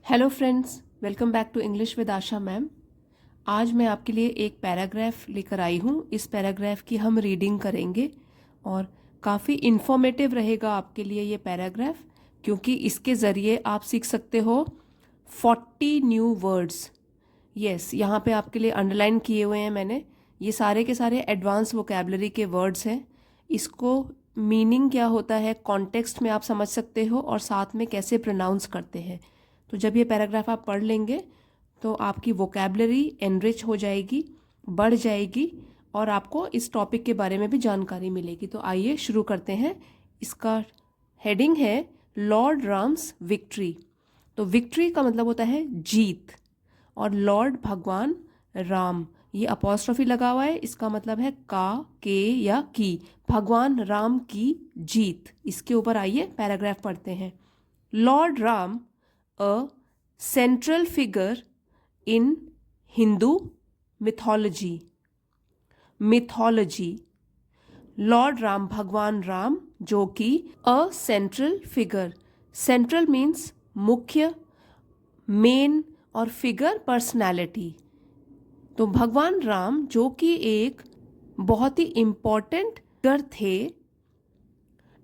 Hello friends, welcome back to English with Asha ma'am. आज मैं आपके लिए एक पैराग्राफ लेकर आई हूँ। इस पैराग्राफ की हम रीडिंग करेंगे और काफ़ी इन्फॉर्मेटिव रहेगा आपके लिए ये पैराग्राफ, क्योंकि इसके ज़रिए आप सीख सकते हो 40 न्यू वर्ड्स। यस, यहाँ पे आपके लिए अंडरलाइन किए हुए हैं मैंने। ये सारे के सारे एडवांस वोकैबलरी के वर्ड्स हैं। इसको मीनिंग क्या होता है, कॉन्टेक्स्ट में आप समझ सकते हो और साथ में कैसे प्रोनाउंस करते हैं। तो जब ये पैराग्राफ आप पढ़ लेंगे तो आपकी वोकैबलरी एनरिच हो जाएगी, बढ़ जाएगी और आपको इस टॉपिक के बारे में भी जानकारी मिलेगी। तो आइए शुरू करते हैं। इसका हेडिंग है लॉर्ड राम्स विक्ट्री। तो विक्ट्री का मतलब होता है जीत, और लॉर्ड भगवान राम, ये अपॉस्ट्रोफी लगा हुआ है, इसका मतलब है का, के या की। भगवान राम की जीत। इसके ऊपर आइए पैराग्राफ पढ़ते हैं। Lord Ram, a central figure in Hindu mythology. Lord Ram, भगवान राम, जो कि a central figure. Central means मुख्य, मेन, और फिगर पर्सनैलिटी। तो भगवान राम जो कि एक बहुत ही इम्पॉर्टेंट फिगर थे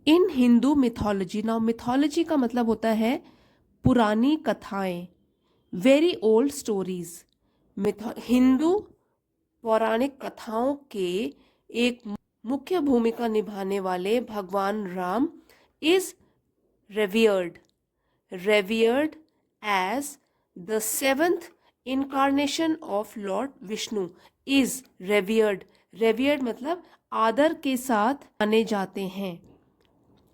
इन हिंदू मिथोलॉजी। नाउ मिथोलॉजी का मतलब होता है पुरानी कथाएं, वेरी ओल्ड स्टोरीज। हिंदू पौराणिक कथाओं के एक मुख्य भूमिका निभाने वाले भगवान Ram is revered as the seventh incarnation of Lord Vishnu. Is revered मतलब आदर के साथ माने जाते हैं।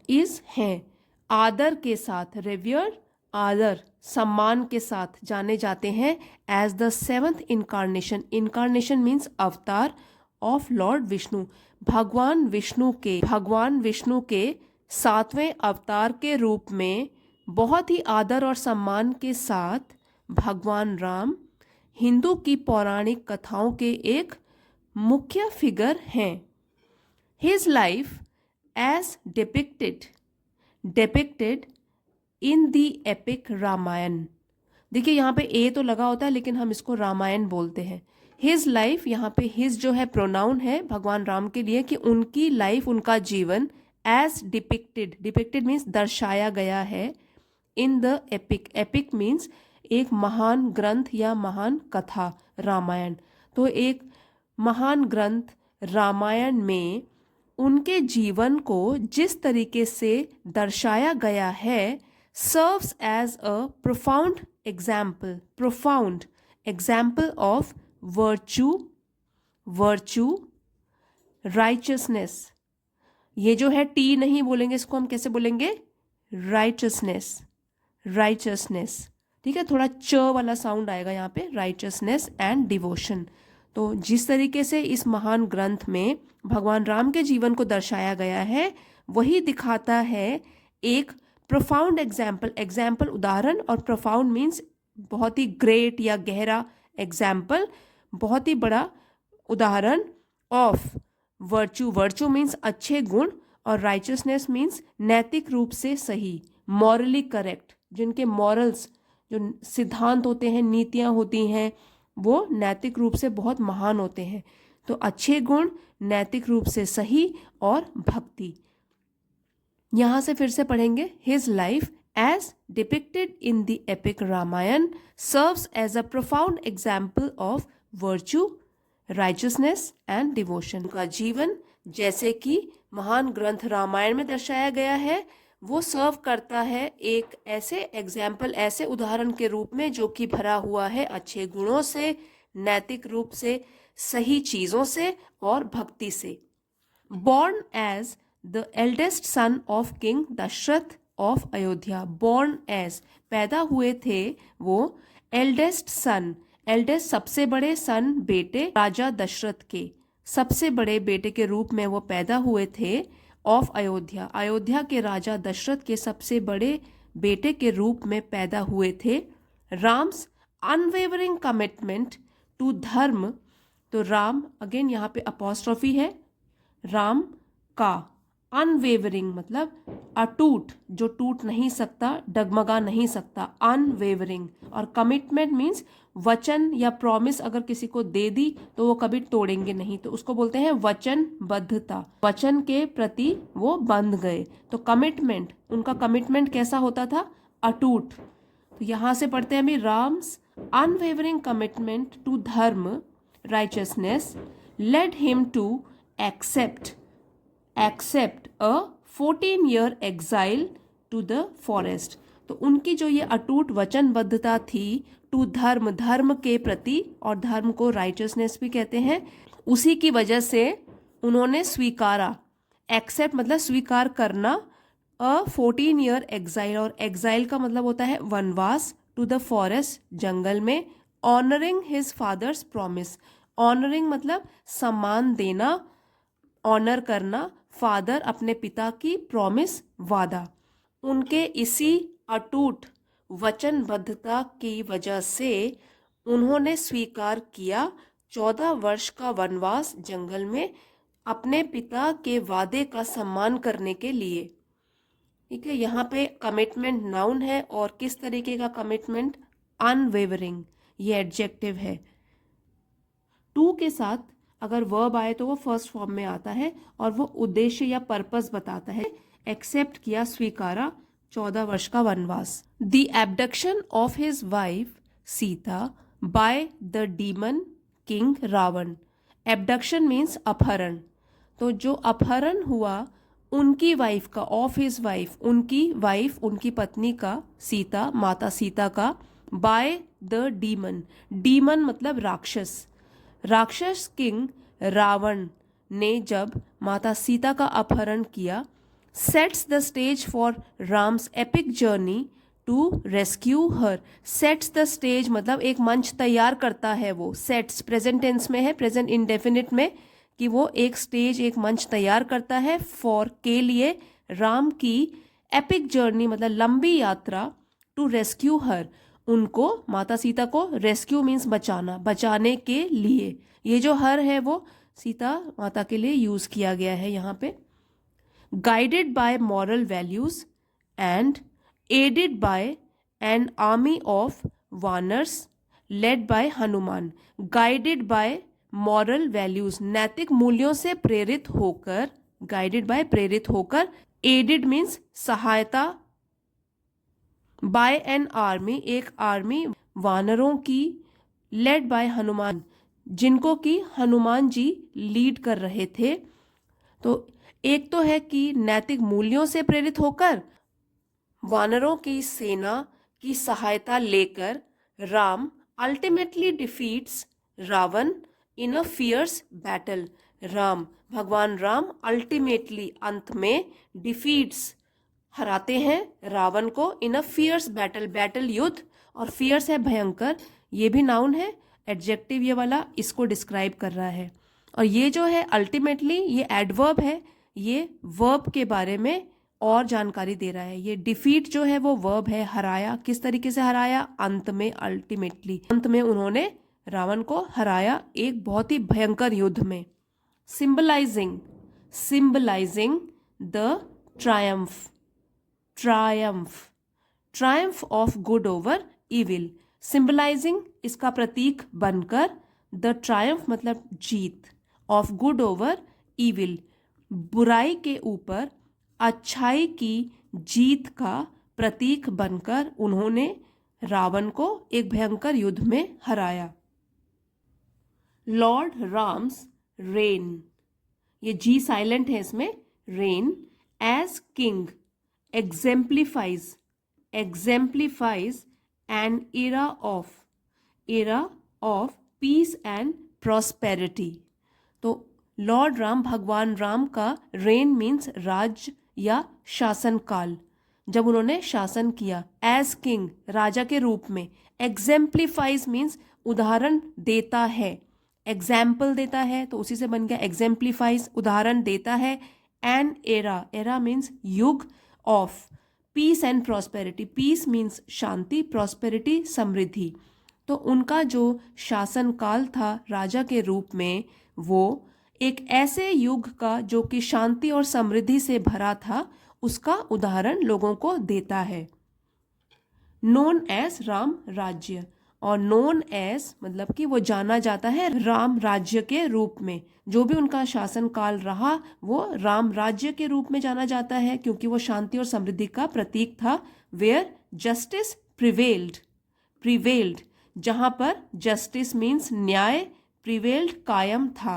इज हैं आदर के साथ, रेवियर्ड आदर सम्मान के साथ जाने जाते हैं as the seventh incarnation. Incarnation means avatar of Lord Vishnu. भगवान विष्णु के सातवें अवतार के रूप में बहुत ही आदर और सम्मान के साथ भगवान राम हिंदू की पौराणिक कथाओं के एक मुख्य फिगर हैं। His life as depicted in the epic Ramayana. देखिए यहाँ पे ए तो लगा होता है लेकिन हम इसको रामायण बोलते हैं। हिज लाइफ, यहाँ पे हिज जो है प्रोनाउन है भगवान राम के लिए, कि उनकी लाइफ, उनका जीवन एज डिपिक्टेड मीन्स दर्शाया गया है इन द एपिक मीन्स एक महान ग्रंथ या महान कथा, रामायण। तो एक महान ग्रंथ रामायण में उनके जीवन को जिस तरीके से दर्शाया गया है, serves as a profound example of virtue, righteousness। ये जो है टी नहीं बोलेंगे, इसको हम कैसे बोलेंगे? righteousness। ठीक है, थोड़ा च वाला साउंड आएगा यहाँ पे, righteousness and devotion। तो जिस तरीके से इस महान ग्रंथ में भगवान राम के जीवन को दर्शाया गया है, वही दिखाता है एक प्रोफाउंड एग्जाम्पल उदाहरण, और प्रोफाउंड मीन्स बहुत ही ग्रेट या गहरा, एग्जाम्पल बहुत ही बड़ा उदाहरण ऑफ वर्चू मीन्स अच्छे गुण, और राइचसनेस मीन्स नैतिक रूप से सही, मॉरली करेक्ट। जिनके मॉरल्स, जो सिद्धांत होते हैं, नीतियाँ होती हैं, वो नैतिक रूप से बहुत महान होते हैं। तो अच्छे गुण, नैतिक रूप से सही और भक्ति। यहाँ से फिर से पढ़ेंगे। His life as depicted in the epic Ramayana serves as a profound example of virtue, righteousness and devotion. का जीवन जैसे कि महान ग्रंथ रामायण में दर्शाया गया है, वो सर्व करता है एक ऐसे एग्जाम्पल, ऐसे उदाहरण के रूप में जो कि भरा हुआ है अच्छे गुणों से, नैतिक रूप से सही चीज़ों से और भक्ति से। Born as the eldest son of king Dasharath of Ayodhya. Born as, पैदा हुए थे वो एल्डेस्ट सन, एल्डेस्ट सबसे बड़े, सन बेटे, राजा दशरथ के सबसे बड़े बेटे के रूप में वो पैदा हुए थे। ऑफ अयोध्या, अयोध्या के राजा दशरथ के सबसे बड़े बेटे के रूप में पैदा हुए थे। राम्स अनवेवरिंग कमिटमेंट टू धर्म। तो राम, अगेन यहाँ पे अपॉस्ट्रोफी है, राम का अनवेवरिंग मतलब अटूट, जो टूट नहीं सकता, डगमगा नहीं सकता, अनवेवरिंग। और कमिटमेंट मीन्स वचन या प्रॉमिस अगर किसी को दे दी तो वो कभी तोड़ेंगे नहीं, तो उसको बोलते हैं वचनबद्धता। वचन के प्रति वो बंध गए। तो कमिटमेंट, उनका कमिटमेंट कैसा होता था? अटूट। तो यहाँ से पढ़ते हैं अभी, Ram's unwavering commitment to dharma, righteousness, led him to accept a 14-year exile to the forest। तो उनकी जो ये अटूट वचनबद्धता थी टू धर्म, धर्म के प्रति, और धर्म को राइचसनेस भी कहते हैं, उसी की वजह से उन्होंने स्वीकारा, एक्सेप्ट मतलब स्वीकार करना, 14-year exile, और exile का मतलब होता है वनवास, टू द फॉरेस्ट जंगल में, honouring his father's promise. Honouring मतलब सम्मान देना, ऑनर करना, फादर अपने पिता की, प्रॉमिस वादा। उनके इसी अटूट वचनबद्धता की वजह से उन्होंने स्वीकार किया 14 वर्ष का वनवास जंगल में, अपने पिता के वादे का सम्मान करने के लिए। ठीक है, यहाँ पे कमिटमेंट नाउन है, और किस तरीके का कमिटमेंट? अनवेवरिंग, ये एडजेक्टिव है। टू के साथ अगर वर्ब आए तो वो फर्स्ट फॉर्म में आता है, और वो उद्देश्य या पर्पस बताता है। एक्सेप्ट किया, स्वीकारा 14 वर्ष का वनवास। The abduction of his wife Sita by the demon king Ravan. Abduction means अपहरण। तो जो अपहरण हुआ उनकी वाइफ का, ऑफ हिज वाइफ, उनकी वाइफ, उनकी पत्नी का, सीता, माता सीता का, बाय द डीमन। डीमन मतलब राक्षस। राक्षस किंग रावण ने जब माता सीता का अपहरण किया, sets the stage for Ram's epic journey to rescue her. Sets the stage मतलब एक मंच तैयार करता है वो। सेट्स प्रेजेंट टेंस में है, प्रेजेंट इंडेफिनिट में, कि वो एक स्टेज, एक मंच तैयार करता है फॉर, के लिए, राम की एपिक जर्नी मतलब लंबी यात्रा, टू रेस्क्यू हर, उनको, माता सीता को, रेस्क्यू मीन्स बचाना, बचाने के लिए। ये जो हर है वो सीता माता के लिए यूज किया गया है यहाँ पे। Guided by moral values and aided by an army of vanars led by Hanuman. Guided by moral values, नैतिक मूल्यों से प्रेरित होकर, गाइडेड बाय प्रेरित होकर, एडेड मीन्स सहायता, बाय एन आर्मी एक आर्मी, वानरों की, लेड बाय हनुमान जिनको कि हनुमान जी लीड कर रहे थे। तो एक तो है कि नैतिक मूल्यों से प्रेरित होकर, वानरों की सेना की सहायता लेकर, Ram ultimately defeats Ravan in a fierce battle. Ram, भगवान राम अल्टीमेटली अंत में, डिफीट्स हराते हैं रावण को, इन अ फियर्स बैटल, बैटल युद्ध, और फियर्स है भयंकर, ये भी नाउन है, एडजेक्टिव ये वाला इसको डिस्क्राइब कर रहा है। और ये जो है अल्टीमेटली, ये एडवर्ब है, ये वर्ब के बारे में और जानकारी दे रहा है। ये डिफीट जो है वो वर्ब है, हराया, किस तरीके से हराया? अंत में, अल्टीमेटली, अंत में उन्होंने रावण को हराया एक बहुत ही भयंकर युद्ध में। Symbolising, symbolising the Triumph, Triumph, Triumph of good over evil. Symbolising इसका प्रतीक बनकर, द ट्रायम्फ मतलब जीत, ऑफ गुड ओवर इविल बुराई के ऊपर अच्छाई की जीत का प्रतीक बनकर उन्होंने रावण को एक भयंकर युद्ध में हराया। लॉर्ड राम्स रेन, ये जी साइलेंट है इसमें, reign as king exemplifies, exemplifies an era of peace and prosperity। तो लॉर्ड राम, भगवान राम का रेन मीन्स राज या शासन काल, जब उन्होंने शासन किया, एज किंग राजा के रूप में, एग्जेम्प्लीफाइज मीन्स उदाहरण देता है, एग्जाम्पल देता है, तो उसी से बन गया एग्जेम्प्लीफाइज, उदाहरण देता है, एन एरा, एरा मीन्स युग, of peace and prosperity, peace means शांति, प्रॉस्पेरिटी समृद्धि। तो उनका जो शासन काल था राजा के रूप में, वो एक ऐसे युग का जो कि शांति और समृद्धि से भरा था, उसका उदाहरण लोगों को देता है। नोन एज राम राज्य, और नोन एज मतलब कि वो जाना जाता है राम राज्य के रूप में। जो भी उनका शासन काल रहा वो राम राज्य के रूप में जाना जाता है, क्योंकि वो शांति और समृद्धि का प्रतीक था। वेयर जस्टिस प्रिवेल्ड, जहां पर जस्टिस मीन्स न्याय, प्रिवेल्ड कायम था,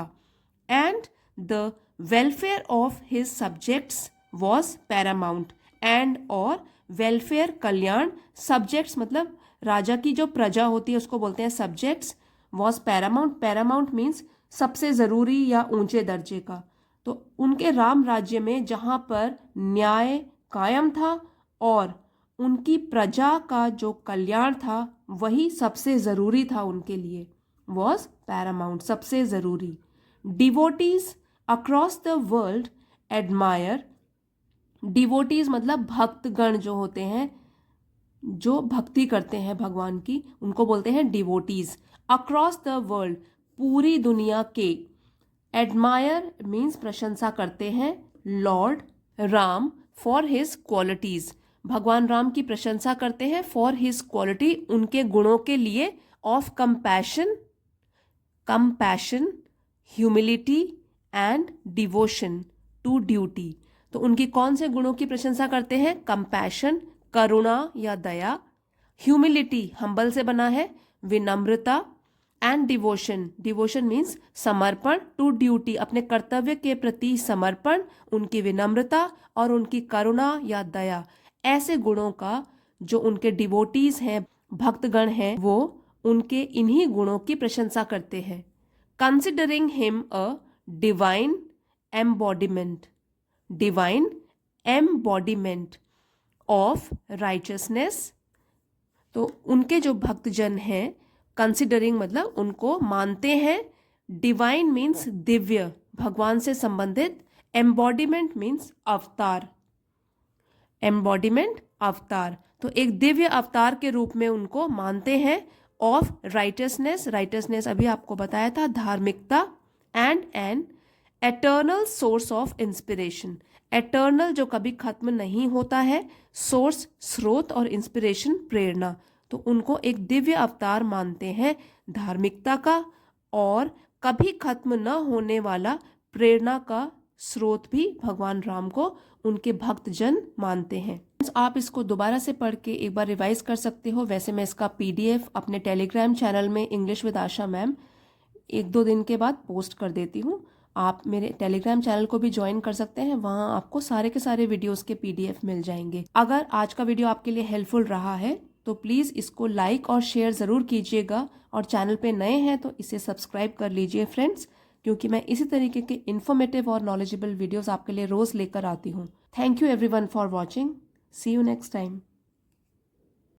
and the welfare of his subjects was Paramount, and और वेलफेयर कल्याण, सब्जेक्ट्स मतलब राजा की जो प्रजा होती है उसको बोलते हैं सब्जेक्ट्स, वॉज पैरामाउंट मीन्स सबसे ज़रूरी या ऊंचे दर्जे का। तो उनके राम राज्य में जहाँ पर न्याय कायम था और उनकी प्रजा का जो कल्याण था वही सबसे ज़रूरी था उनके लिए, वॉज पैरामाउंट, सबसे ज़रूरी। Devotees across the world admire, devotees मतलब भक्तगण जो होते हैं, जो भक्ति करते हैं भगवान की, उनको बोलते हैं डिवोटीज। अक्रॉस द वर्ल्ड, पूरी दुनिया के। एडमायर मीन्स प्रशंसा करते हैं Lord Ram for his qualities, भगवान राम की प्रशंसा करते हैं फॉर हिज क्वालिटी, उनके गुणों के लिए। Of compassion humility and devotion to duty, तो उनकी कौन से गुणों की प्रशंसा करते हैं? कंपैशन करुणा या दया, ह्यूमिलिटी हम्बल से बना है, विनम्रता, एंड डिवोशन मीन्स समर्पण, टू ड्यूटी अपने कर्तव्य के प्रति समर्पण, उनकी विनम्रता और उनकी करुणा या दया, ऐसे गुणों का जो उनके डिवोटीज हैं, भक्तगण हैं, वो उनके इन्हीं गुणों की प्रशंसा करते हैं। Considering him a divine embodiment of richness, तो उनके जो भक्तजन हैं, कंसिडरिंग मतलब उनको मानते हैं, डिवाइन मीन्स दिव्य, भगवान से संबंधित, एम्बॉडीमेंट मीन्स अवतार, तो एक दिव्य अवतार के रूप में उनको मानते हैं। ऑफ राइटसनेस अभी आपको बताया था, धार्मिकता, and an eternal source of inspiration, eternal जो कभी खत्म नहीं होता है, सोर्स स्रोत, और इंस्पिरेशन प्रेरणा, तो उनको एक दिव्य अवतार मानते हैं, धार्मिकता का और कभी खत्म न होने वाला प्रेरणा का स्रोत भी भगवान राम को उनके भक्तजन मानते हैं। आप इसको दोबारा से पढ़ के एक बार रिवाइज कर सकते हो। वैसे मैं इसका PDF अपने टेलीग्राम चैनल में इंग्लिश विद आशा मैम 1-2 दिन के बाद पोस्ट कर देती हूँ। आप मेरे टेलीग्राम चैनल को भी ज्वाइन कर सकते हैं, वहाँ आपको सारे के सारे वीडियोस के PDF मिल जाएंगे। अगर आज का वीडियो आपके लिए हेल्पफुल रहा है तो प्लीज़ इसको लाइक और शेयर ज़रूर कीजिएगा, और चैनल पे नए हैं तो इसे सब्सक्राइब कर लीजिए फ्रेंड्स, क्योंकि मैं इसी तरीके के इन्फॉर्मेटिव और नॉलेजेबल वीडियोस आपके लिए रोज़ लेकर आती हूँ। Thank you everyone for watching. See you next time.